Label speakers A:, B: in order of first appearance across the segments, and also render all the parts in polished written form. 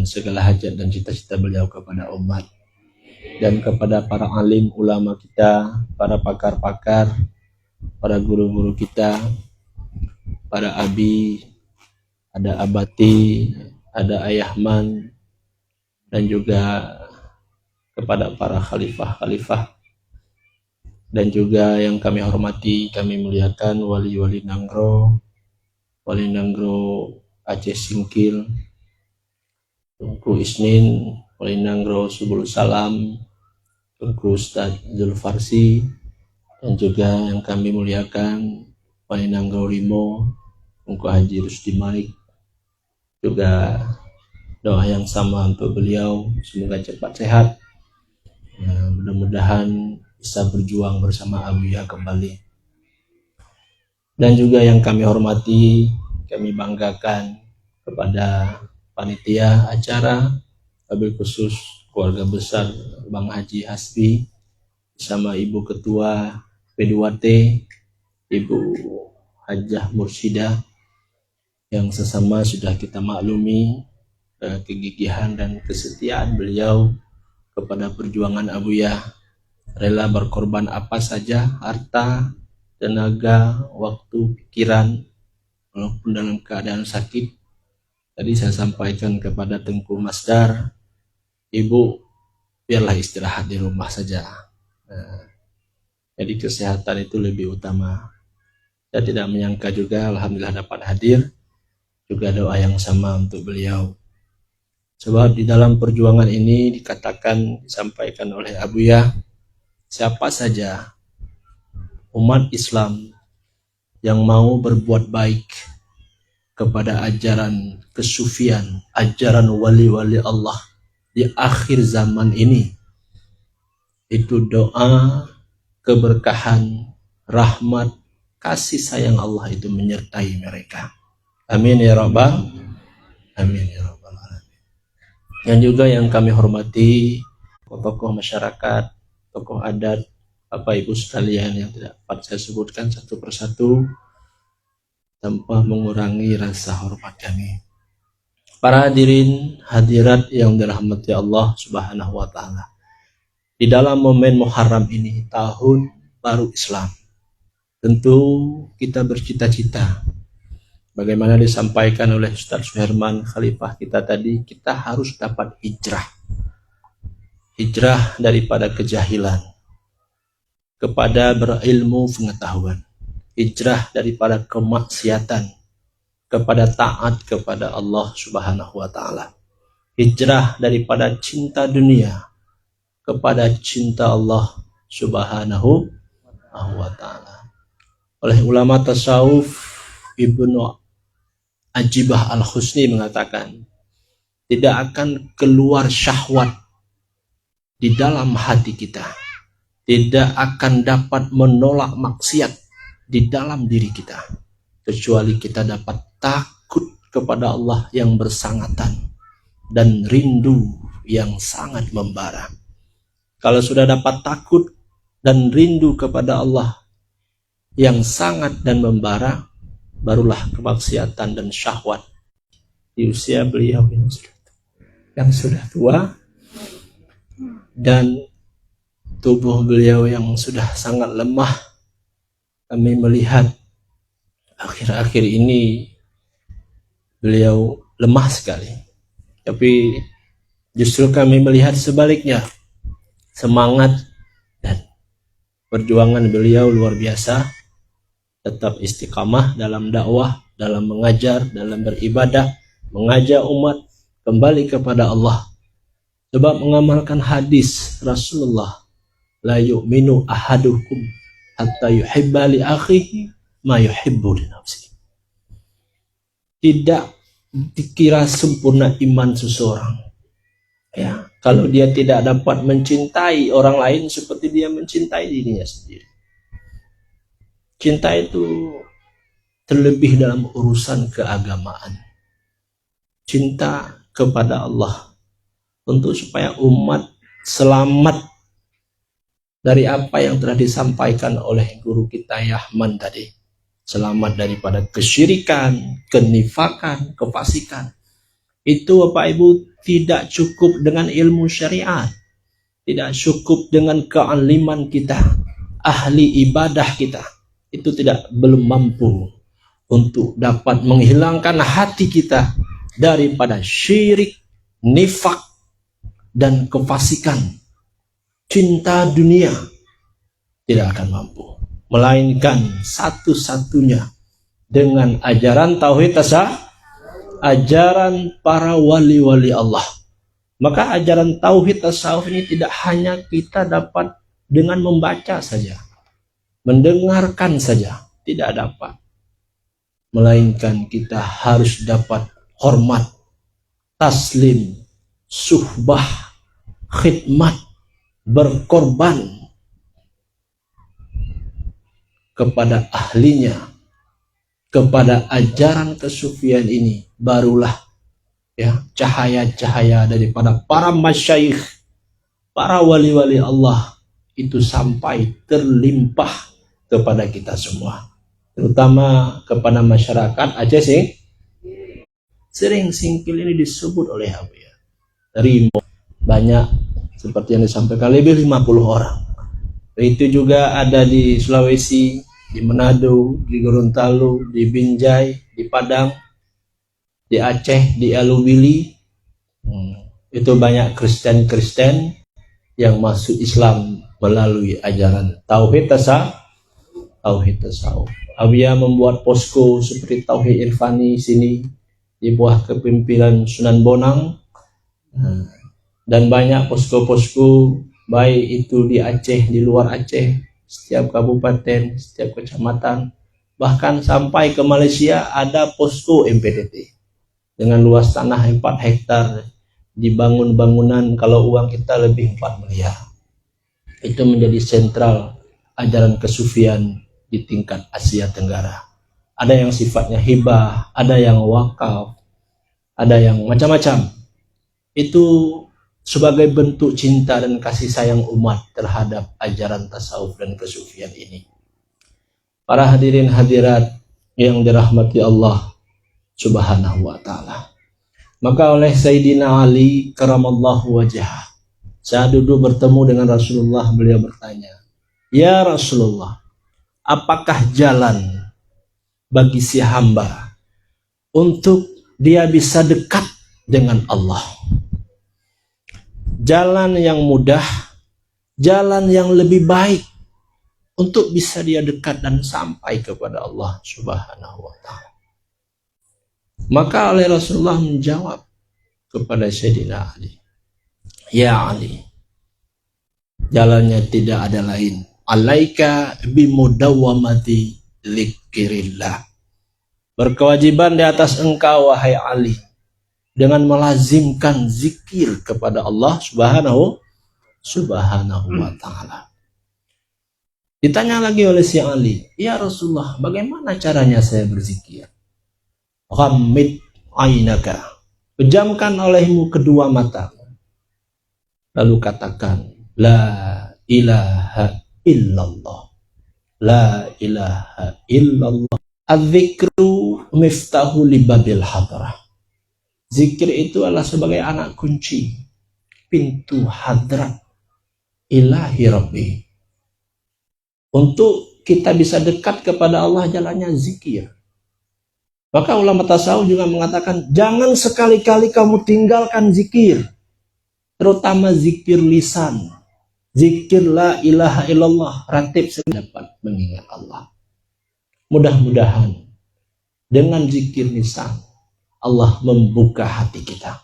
A: segala hajat dan cita-cita beliau kepada umat, dan kepada para alim ulama kita, para pakar-pakar, para guru-guru kita, para abi, ada abati, ada ayahman, dan juga kepada para khalifah-khalifah, dan juga yang kami hormati, kami muliakan wali-wali Nanggro, wali Nanggro Aceh Singkil, Tunku Isnin, wali Nanggro Subul Salam, Tunku Ustadz Zulfarsi, dan juga yang kami muliakan wali Nanggro Rimo, Tunku Haji Rusdi Malik. Juga doa yang sama untuk beliau, semoga cepat sehat. Mudah-mudahan bisa berjuang bersama Abuya kembali. Dan juga yang kami hormati, kami banggakan kepada panitia acara, wabil khusus keluarga besar Bang Haji Hasbi bersama Ibu Ketua P2T, Ibu Hajah Mursyidah, yang sesama sudah kita maklumi kegigihan dan kesetiaan beliau kepada perjuangan Abuya, rela berkorban apa saja, harta, tenaga, waktu, pikiran, walaupun dalam keadaan sakit. Tadi saya sampaikan kepada Tengku Masdar, Ibu biarlah istirahat di rumah saja. Jadi kesehatan itu lebih utama. Saya tidak menyangka juga, alhamdulillah dapat hadir. Juga doa yang sama untuk beliau. Sebab di dalam perjuangan ini disampaikan oleh Abuya, siapa saja umat Islam yang mau berbuat baik kepada ajaran kesufian, ajaran wali-wali Allah di akhir zaman ini, itu doa, keberkahan, rahmat, kasih sayang Allah itu menyertai mereka. Amin ya Rabbal Amin ya Rabbal. Dan juga yang kami hormati tokoh masyarakat, tokoh adat, Bapak Ibu sekalian yang tidak dapat saya sebutkan satu persatu tanpa mengurangi rasa hormat kami. Para hadirin hadirat yang dirahmati Allah Subhanahu wa taala. Di dalam momen Muharram ini, tahun baru Islam, tentu kita bercita-cita bagaimana disampaikan oleh Ustadz Suherman Khalifah kita tadi, kita harus dapat hijrah. Hijrah daripada kejahilan kepada berilmu pengetahuan. Hijrah daripada kemaksiatan kepada taat kepada Allah Subhanahu wa taala. Hijrah daripada cinta dunia kepada cinta Allah Subhanahu wa taala. Oleh ulama tasawuf, Ibnu Ajibah Al-Husni mengatakan, tidak akan keluar syahwat di dalam hati kita, tidak akan dapat menolak maksiat di dalam diri kita, kecuali kita dapat takut kepada Allah yang bersangatan dan rindu yang sangat membara. Kalau sudah dapat takut dan rindu kepada Allah yang sangat dan membara, barulah kemaksiatan dan syahwat di usia beliau yang sudah tua dan tubuh beliau yang sudah sangat lemah. Kami melihat akhir-akhir ini beliau lemah sekali, tapi justru kami melihat sebaliknya, semangat dan perjuangan beliau luar biasa. Tetap istiqamah dalam dakwah, dalam mengajar, dalam beribadah, mengajak umat kembali kepada Allah. Sebab mengamalkan hadis Rasulullah, la yu'minu ahadukum hatta yuhibba li akhihi ma yuhibbu li nafsihi. Tidak dikira sempurna iman seseorang, ya, kalau dia tidak dapat mencintai orang lain seperti dia mencintai dirinya sendiri. Cinta itu terlebih dalam urusan keagamaan. Cinta kepada Allah untuk supaya umat selamat dari apa yang telah disampaikan oleh guru kita Yahman tadi. Selamat daripada kesyirikan, kenifakan, kefasikan. Itu Bapak Ibu tidak cukup dengan ilmu syariat, tidak cukup dengan kealiman kita, ahli ibadah kita. Itu belum mampu untuk dapat menghilangkan hati kita daripada syirik, nifak, dan kefasikan. Cinta dunia tidak akan mampu, melainkan satu-satunya dengan ajaran tauhid tasawuf, ajaran para wali-wali Allah. Maka ajaran tauhid tasawuf ini tidak hanya kita dapat dengan membaca saja, mendengarkan saja, tidak dapat, melainkan kita harus dapat hormat, taslim, suhbah, khidmat, berkorban kepada ahlinya, kepada ajaran kesufian ini. Barulah ya cahaya-cahaya daripada para masyayikh, para wali-wali Allah itu sampai terlimpah kepada kita semua, terutama kepada masyarakat Aceh sering singkil ini disebut oleh Abu ya. Dari banyak seperti yang disampaikan lebih 50 orang. Itu juga ada di Sulawesi, di Manado, di Gorontalo, di Binjai, di Padang, di Aceh, di Alubili. Itu banyak Kristen-Kristen yang masuk Islam melalui ajaran tauhid tasawuf. Abia membuat posko seperti Tauhid Irfani sini di bawah kepimpinan Sunan Bonang, dan banyak posko-posko baik itu di Aceh, di luar Aceh, setiap kabupaten, setiap kecamatan, bahkan sampai ke Malaysia ada posko MPTT dengan luas tanah 4 hektar, dibangun bangunan kalau uang kita lebih 4 miliar. Itu menjadi sentral ajaran kesufian di tingkat Asia Tenggara. Ada yang sifatnya hibah, ada yang wakaf, ada yang macam-macam. Itu sebagai bentuk cinta dan kasih sayang umat terhadap ajaran tasawuf dan kesufian ini. Para hadirin hadirat yang dirahmati Allah Subhanahu wa ta'ala. Maka oleh Sayyidina Ali karamallahu wajhah, saya duduk bertemu dengan Rasulullah, beliau bertanya, "Ya Rasulullah, apakah jalan bagi si hamba untuk dia bisa dekat dengan Allah? Jalan yang mudah, jalan yang lebih baik untuk bisa dia dekat dan sampai kepada Allah Subhanahu wa ta'ala." Maka oleh Rasulullah menjawab kepada Sayyidina Ali, "Ya Ali, jalannya tidak ada lain. Alaika bimudawwamati dzikrillah." Berkewajiban di atas engkau wahai Ali dengan melazimkan zikir kepada Allah Subhanahu wa ta'ala. Ditanya lagi oleh si Ali, "Ya Rasulullah, bagaimana caranya saya berzikir?" "Ghammid ainaka." Pejamkan olehmu kedua matamu. Lalu katakan, "La ilaha illallah. La ilaha illallah. Adzikru miftahu libabil hadrah." Zikir itu adalah sebagai anak kunci pintu hadrat ilahi Rabbi. Untuk kita bisa dekat kepada Allah, jalannya zikir. Maka ulama tasawuf juga mengatakan, jangan sekali-kali kamu tinggalkan zikir, terutama zikir lisan. Zikir la ilaha illallah, ratib dapat mengingat Allah. Mudah-mudahan dengan zikir lisan, Allah membuka hati kita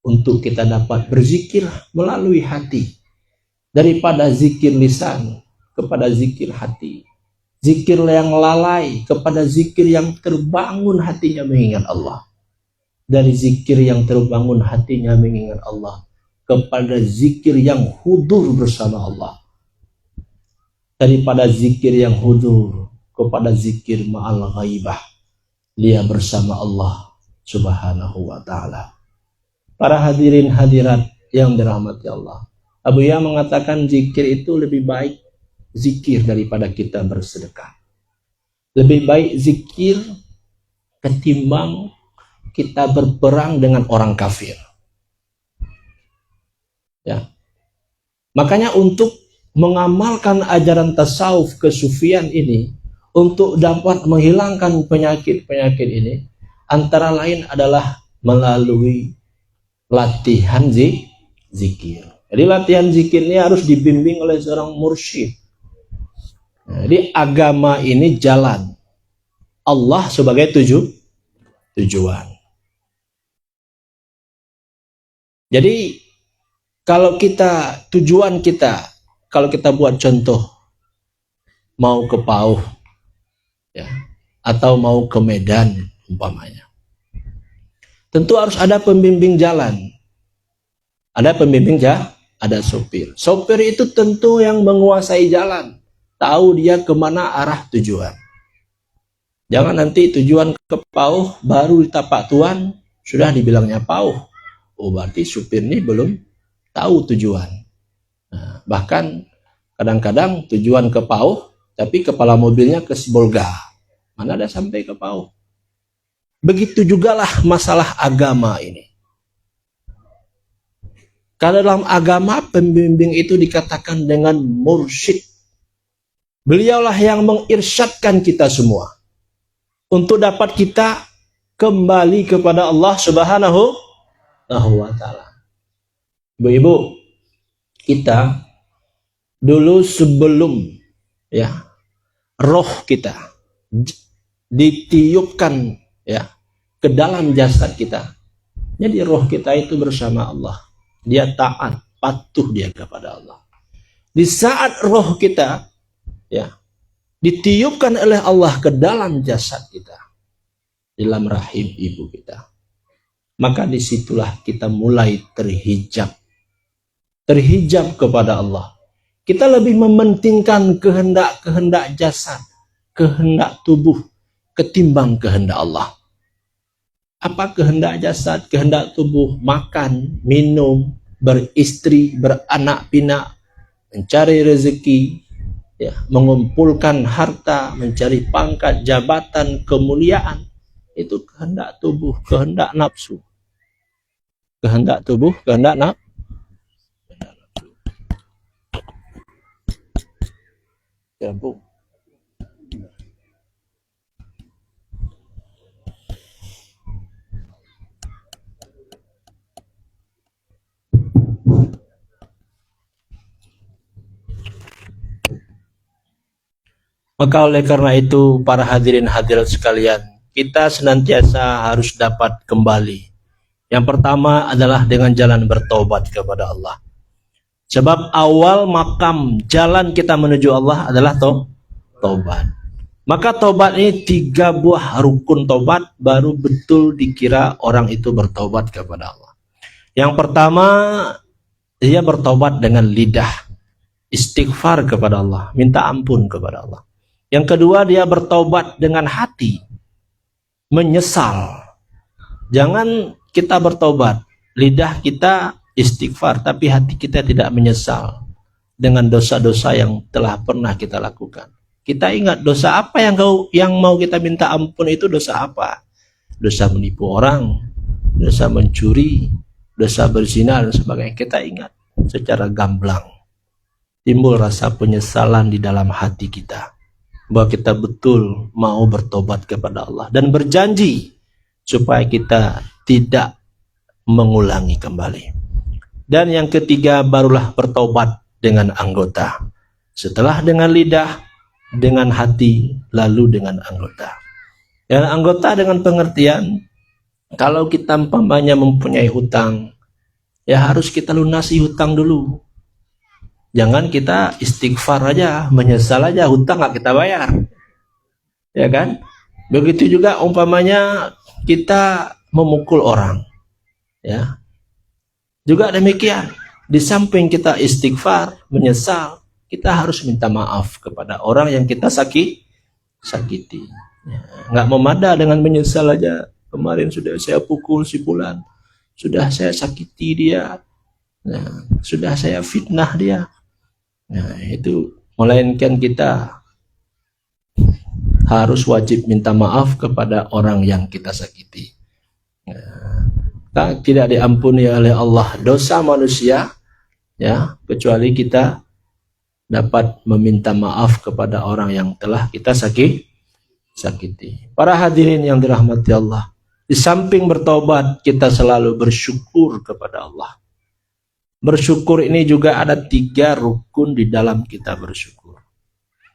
A: untuk kita dapat berzikir melalui hati, daripada zikir lisan kepada zikir hati, zikir yang lalai kepada zikir yang terbangun hatinya mengingat Allah, dari zikir yang terbangun hatinya mengingat Allah kepada zikir yang hudur bersama Allah, daripada zikir yang hudur kepada zikir ma'al ghaibah, dia bersama Allah Subhanahu wa ta'ala. Para hadirin hadirat yang dirahmati Allah, Abu Ya mengatakan zikir itu lebih baik zikir daripada kita bersedekah. Lebih baik zikir ketimbang kita berperang dengan orang kafir. Ya. Makanya untuk mengamalkan ajaran tasawuf kesufian ini, untuk dapat menghilangkan penyakit-penyakit ini, antara lain adalah melalui latihan zikir. Jadi latihan zikir ini harus dibimbing oleh seorang mursyid. Jadi agama ini jalan, Allah sebagai tujuan. Jadi kalau tujuan kita, kalau kita buat contoh, mau ke Pauh, ya, atau mau ke Medan umpamanya, tentu harus ada pembimbing jalan, ada ada sopir. Sopir itu tentu yang menguasai jalan, tahu dia kemana arah tujuan. Jangan nanti tujuan ke Pauh baru di tapak tuan sudah dibilangnya Pauh. Oh, berarti supir ini belum tahu tujuan. Nah, bahkan kadang-kadang tujuan ke Pauh, tapi kepala mobilnya ke Sibolga. Mana ada sampai ke Pauh. Begitu jugalah masalah agama ini. Karena dalam agama pembimbing itu dikatakan dengan mursyid. Beliaulah yang mengirsyadkan kita semua untuk dapat kita kembali kepada Allah Subhanahu wa ta'ala. Ibu-ibu, kita dulu sebelum roh kita ditiupkan ke dalam jasad kita, jadi roh kita itu bersama Allah, dia taat, patuh dia kepada Allah. Di saat roh kita ditiupkan oleh Allah ke dalam jasad kita, dalam rahim ibu kita, maka disitulah kita mulai terhijab kepada Allah. Kita lebih mementingkan kehendak jasad, kehendak tubuh ketimbang kehendak Allah. Apa kehendak jasad, kehendak tubuh? Makan, minum, beristri, beranak pinak, mencari rezeki, mengumpulkan harta, mencari pangkat, jabatan, kemuliaan. Itu kehendak tubuh, kehendak nafsu. Kehendak tubuh, kehendak nafsu. Campur. Maka oleh karena itu para hadirin hadirat sekalian, kita senantiasa harus dapat kembali. Yang pertama adalah dengan jalan bertobat kepada Allah. Sebab awal makam jalan kita menuju Allah adalah tobat. Maka tobat ini 3 buah rukun tobat baru betul dikira orang itu bertobat kepada Allah. Yang pertama, dia bertobat dengan lidah, istighfar kepada Allah, minta ampun kepada Allah. Yang kedua, dia bertobat dengan hati, menyesal. Jangan kita bertobat, lidah kita istighfar, tapi hati kita tidak menyesal dengan dosa-dosa yang telah pernah kita lakukan. Kita ingat dosa apa yang mau kita minta ampun itu dosa apa? Dosa menipu orang, dosa mencuri, dosa berzina dan sebagainya. Kita ingat secara gamblang. Timbul rasa penyesalan di dalam hati kita bahwa kita betul mau bertobat kepada Allah dan berjanji supaya kita tidak mengulangi kembali. Dan yang ketiga, barulah bertobat dengan anggota. Setelah dengan lidah, dengan hati, lalu dengan anggota. Dan anggota dengan pengertian, kalau kita umpamanya mempunyai hutang, harus kita lunasi hutang dulu. Jangan kita istighfar aja, menyesal aja, hutang nggak kita bayar. Ya kan? Begitu juga umpamanya kita memukul orang. Ya. Juga demikian, di samping kita istighfar, menyesal, kita harus minta maaf kepada orang yang kita sakiti. Nggak memada dengan menyesal aja. Kemarin sudah saya pukul si fulan, sudah saya sakiti dia, sudah saya fitnah dia. Itu melainkan kita harus wajib minta maaf kepada orang yang kita sakiti. tidak diampuni oleh Allah dosa manusia, ya, kecuali kita dapat meminta maaf kepada orang yang telah kita sakiti. Para hadirin yang dirahmati Allah, di samping bertobat, kita selalu bersyukur kepada Allah. Bersyukur ini juga ada 3 rukun di dalam kita bersyukur.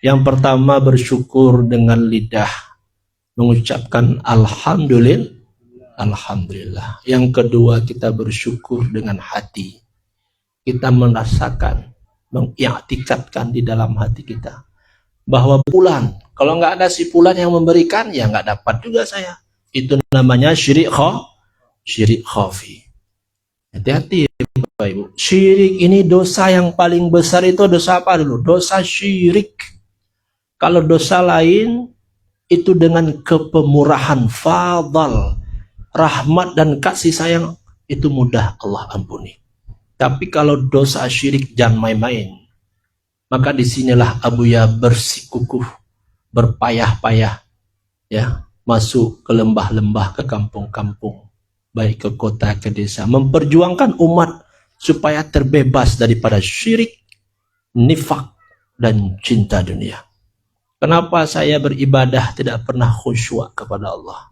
A: Yang pertama, bersyukur dengan lidah, mengucapkan alhamdulillah. Alhamdulillah. Yang kedua, kita bersyukur dengan hati. Kita merasakan, mengiktikadkan di dalam hati kita bahwa bulan, kalau nggak ada si bulan yang memberikan, ya nggak dapat juga saya. Itu namanya syirik khafi. Hati-hati Bapak Ibu. Syirik ini dosa yang paling besar. Itu dosa apa dulu? Dosa syirik. Kalau dosa lain itu dengan kepemurahan, fadl, rahmat dan kasih sayang, itu mudah Allah ampuni. Tapi kalau dosa syirik jangan main-main. Maka disinilah Abuya bersikukuh, berpayah-payah, ya, masuk ke lembah-lembah, ke kampung-kampung, baik ke kota, ke desa, memperjuangkan umat supaya terbebas daripada syirik, nifak, dan cinta dunia. Kenapa saya beribadah tidak pernah khusyuk kepada Allah?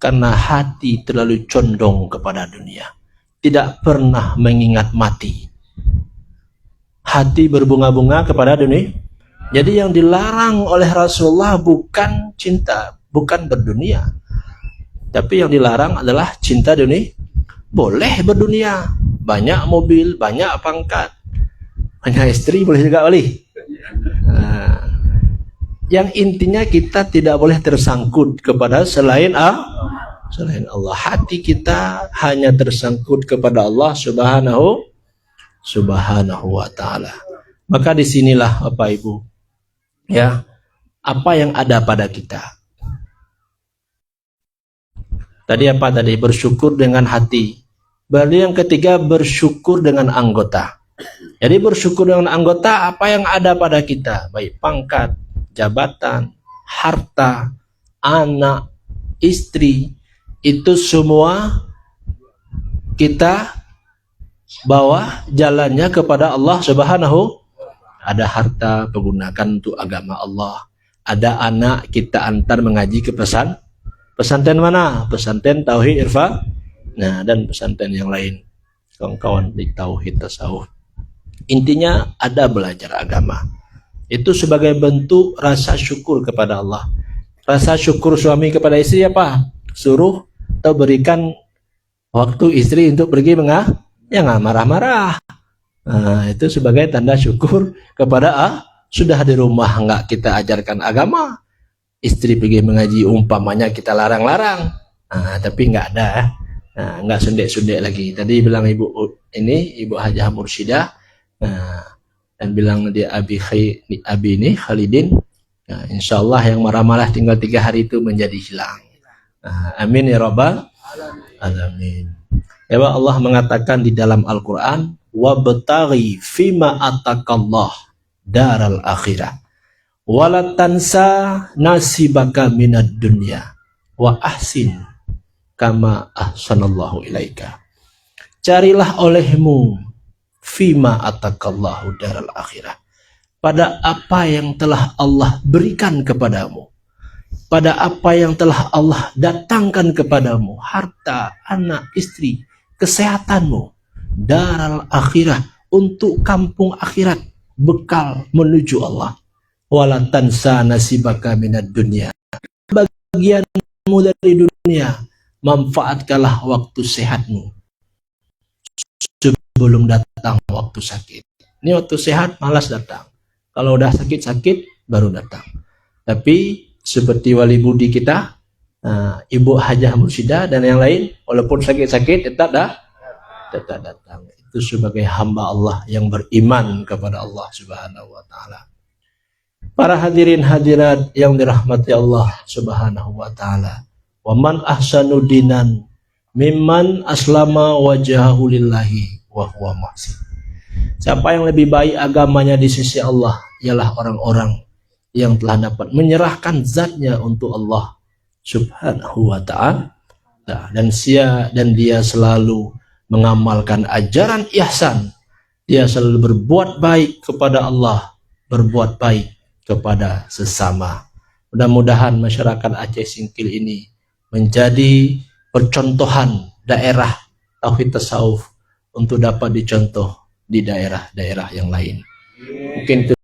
A: Karena hati terlalu condong kepada dunia, tidak pernah mengingat mati. Hati berbunga-bunga kepada dunia. Jadi yang dilarang oleh Rasulullah bukan cinta, bukan berdunia, tapi yang dilarang adalah cinta dunia. Boleh berdunia, banyak mobil, banyak pangkat, banyak istri, boleh juga boleh. Nah, yang intinya kita tidak boleh tersangkut kepada selain Allah. Hati kita hanya tersangkut kepada Allah subhanahu wa ta'ala. Maka disinilah Bapak Ibu, ya, apa yang ada pada kita. Tadi apa tadi? Bersyukur dengan hati. Berarti yang ketiga, bersyukur dengan anggota. Jadi bersyukur dengan anggota, apa yang ada pada kita, baik pangkat, jabatan, harta, anak, istri, itu semua kita bawa jalannya kepada Allah subhanahu. Ada harta, pergunakan untuk agama Allah. Ada anak, kita antar mengaji ke pesantren mana? Pesantren Tauhid Irfan. Nah, dan pesantren yang lain, kawan-kawan di Tauhid Tasawuf. Intinya ada belajar agama. Itu sebagai bentuk rasa syukur kepada Allah. Rasa syukur suami kepada istri apa? Suruh atau berikan waktu istri untuk pergi ya nggak marah-marah. Nah, itu sebagai tanda syukur kepada sudah di rumah nggak kita ajarkan agama, istri pergi mengaji umpamanya kita larang-larang, tapi nggak ada, nggak sundek-sundek lagi. Tadi bilang ibu Hajah Mursyidah, dan bilang dia abi ini Khalidin, insya Allah yang marah-marah tinggal 3 hari itu menjadi hilang. Amin ya rabbal alamin. Ya, Allah mengatakan di dalam Al-Quran, wabtaghi fima atakallah daral akhirah wala tansa nasibaka minad dunya wa ahsin kama ahsanallahu ilaika. Carilah olehmu fima atakallahu daral akhirah, pada apa yang telah Allah berikan kepadamu, pada apa yang telah Allah datangkan kepadamu, harta, anak, istri, kesehatanmu, daral akhirah, untuk kampung akhirat, bekal menuju Allah. Wala tansa nasibaka minad dunya, bagianmu dari dunia, manfaatkanlah waktu sehatmu sebelum datang waktu sakit. Ini waktu sehat malas datang, kalau udah sakit-sakit baru datang. Tapi seperti wali budi kita, Ibu Hajah Mursyidah dan yang lain, walaupun sakit-sakit tetap datang. Itu sebagai hamba Allah yang beriman kepada Allah subhanahu wa ta'ala. Para hadirin hadirat yang dirahmati Allah subhanahu wa ta'ala, wa man ahsanu dinan mimman aslama wajahahu lillahi wa huwa muhsin. Siapa yang lebih baik agamanya di sisi Allah, ialah orang-orang yang telah dapat menyerahkan zatnya untuk Allah subhanahu wa ta'ala. Nah, dan dia selalu mengamalkan ajaran ihsan. Dia selalu berbuat baik kepada Allah, berbuat baik kepada sesama. Mudah-mudahan masyarakat Aceh Singkil ini menjadi percontohan daerah tauhid tasawuf untuk dapat dicontoh di daerah-daerah yang lain. Mungkin itu